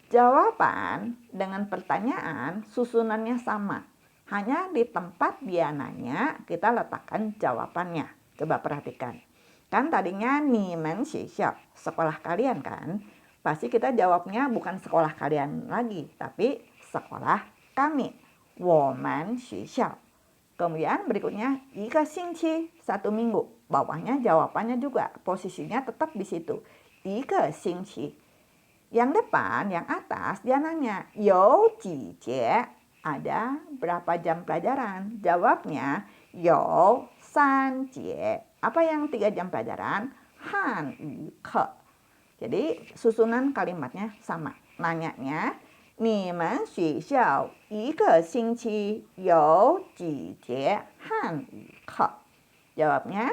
jawaban dengan pertanyaan susunannya sama. Hanya di tempat dia nanya, kita letakkan jawabannya. Coba perhatikan. Kan tadinya 你们学校, sekolah kalian kan? Pasti kita jawabnya bukan sekolah kalian lagi, tapi sekolah kami. 我们学校. Kemudian berikutnya 1个星期, 1 minggu. Bawahnya jawabannya juga, posisinya tetap di situ. 一个星期. Yang depan, yang atas, dia nanya, 有几节? Ada berapa jam pelajaran? Jawabnya, 有3节. Apa yang 3 jam pelajaran? 汉语课. Jadi susunan kalimatnya sama. Nanyanya, 你们学校一个星期有几节汉语课? Jawabnya,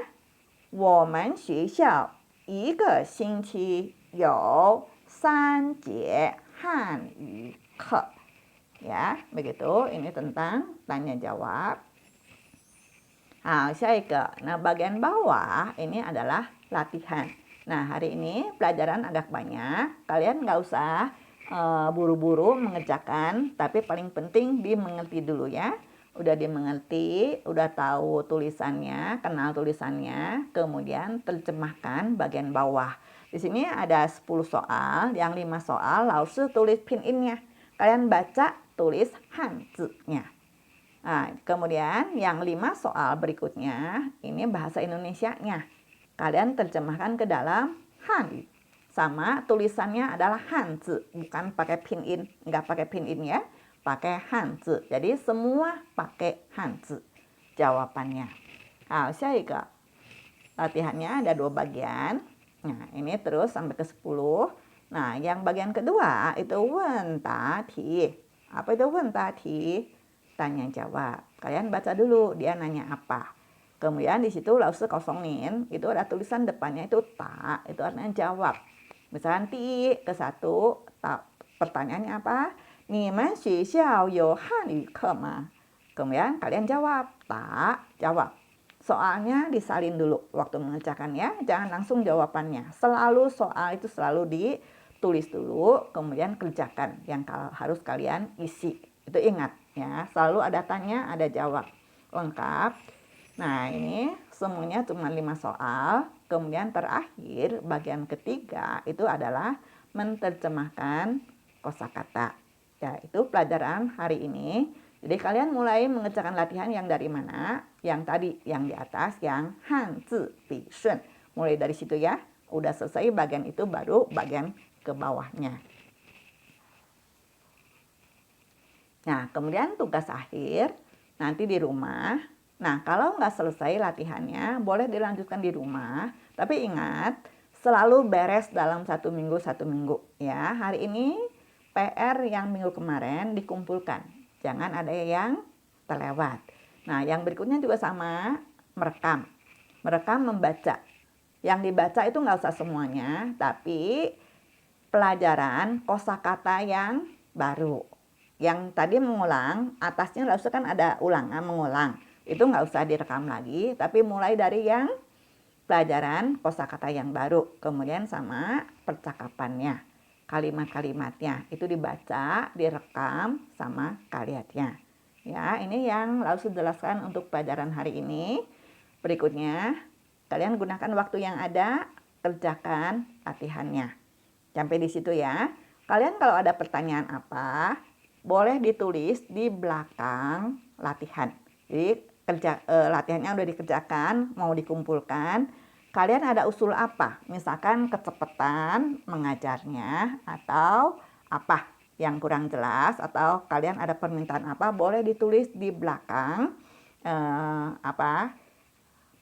我们学校一个星期有3节汉语课. Ya, begitu. Ini tentang tanya jawab. Nah, bagian bawah ini adalah latihan. Nah, hari ini pelajaran agak banyak. Kalian nggak usah buru-buru mengerjakan, tapi paling penting dimengerti dulu ya. Udah dimengerti, udah tahu tulisannya, kenal tulisannya, kemudian terjemahkan bagian bawah. Di sini ada 10 soal, yang 5 soal langsung tulis pinyin-nya. Kalian baca, tulis hanzi-nya. Nah, kemudian yang 5 soal berikutnya, ini bahasa Indonesianya. Kalian terjemahkan ke dalam Hanyu. Sama tulisannya adalah hanzi, bukan pakai pinyin, nggak pakai pinyin ya, pakai hanzi. Jadi semua pakai hanzi jawabannya. Nah, latihannya ada 2 bagian. Nah, ini terus sampai ke 10. Nah, yang bagian kedua itu wen ta ti. Apa itu wen ta ti? Tanya jawab. Kalian baca dulu dia nanya apa. Kemudian di situ langsung kosongin, itu ada tulisan depannya itu ta, itu artinya jawab. Misalnya ti ke 1, pertanyaannya apa? 你们学校有汉语课吗? Kemudian kalian jawab, ta, jawab. Soalnya disalin dulu waktu mengerjakan ya, jangan langsung jawabannya. Selalu soal itu selalu ditulis dulu, kemudian kerjakan yang harus kalian isi. Itu ingat ya, selalu ada tanya, ada jawab. Lengkap. Nah, ini semuanya cuma 5 soal. Kemudian terakhir, bagian ketiga itu adalah menerjemahkan kosakata. Ya, itu pelajaran hari ini. Jadi kalian mulai mengerjakan latihan yang dari mana? Yang tadi, yang di atas, yang hanzi bi shun. Mulai dari situ ya. Udah selesai bagian itu, baru bagian ke bawahnya. Nah, kemudian tugas akhir nanti di rumah. Nah, kalau nggak selesai latihannya, boleh dilanjutkan di rumah. Tapi ingat, selalu beres dalam 1 minggu, 1 minggu. Ya, hari ini PR yang minggu kemarin dikumpulkan. Jangan ada yang terlewat. Nah, yang berikutnya juga sama, merekam. Merekam membaca. Yang dibaca itu nggak usah semuanya, tapi pelajaran kosakata yang baru. Yang tadi mengulang, atasnya langsung kan ada ulangan mengulang. Itu nggak usah direkam lagi, tapi mulai dari yang pelajaran kosakata yang baru. Kemudian sama percakapannya. Kalimat-kalimatnya itu dibaca, direkam sama kalimatnya. Ya, ini yang langsung jelaskan untuk pelajaran hari ini. Berikutnya, kalian gunakan waktu yang ada, kerjakan latihannya. Sampai di situ ya. Kalian kalau ada pertanyaan apa, boleh ditulis di belakang latihan. Jadi latihannya udah dikerjakan, mau dikumpulkan. Kalian ada usul apa? Misalkan kecepatan mengajarnya atau apa yang kurang jelas, atau kalian ada permintaan apa, boleh ditulis di belakang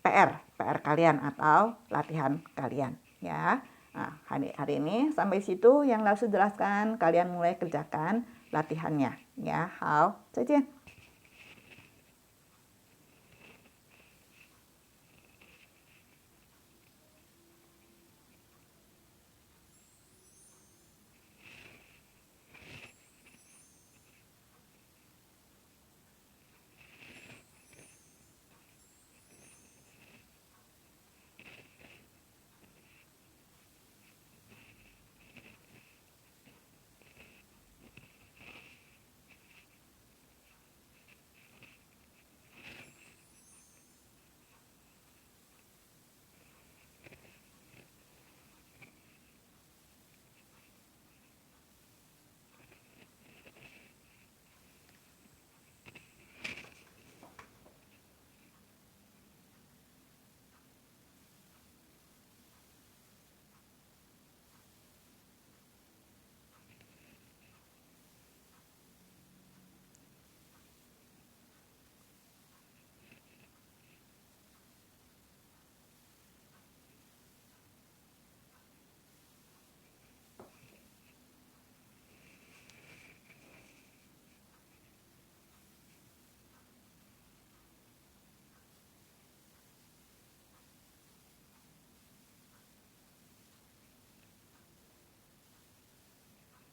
PR kalian atau latihan kalian ya. Nah, hari ini sampai situ yang langsung jelaskan, kalian mulai kerjakan latihannya ya. 好，再见。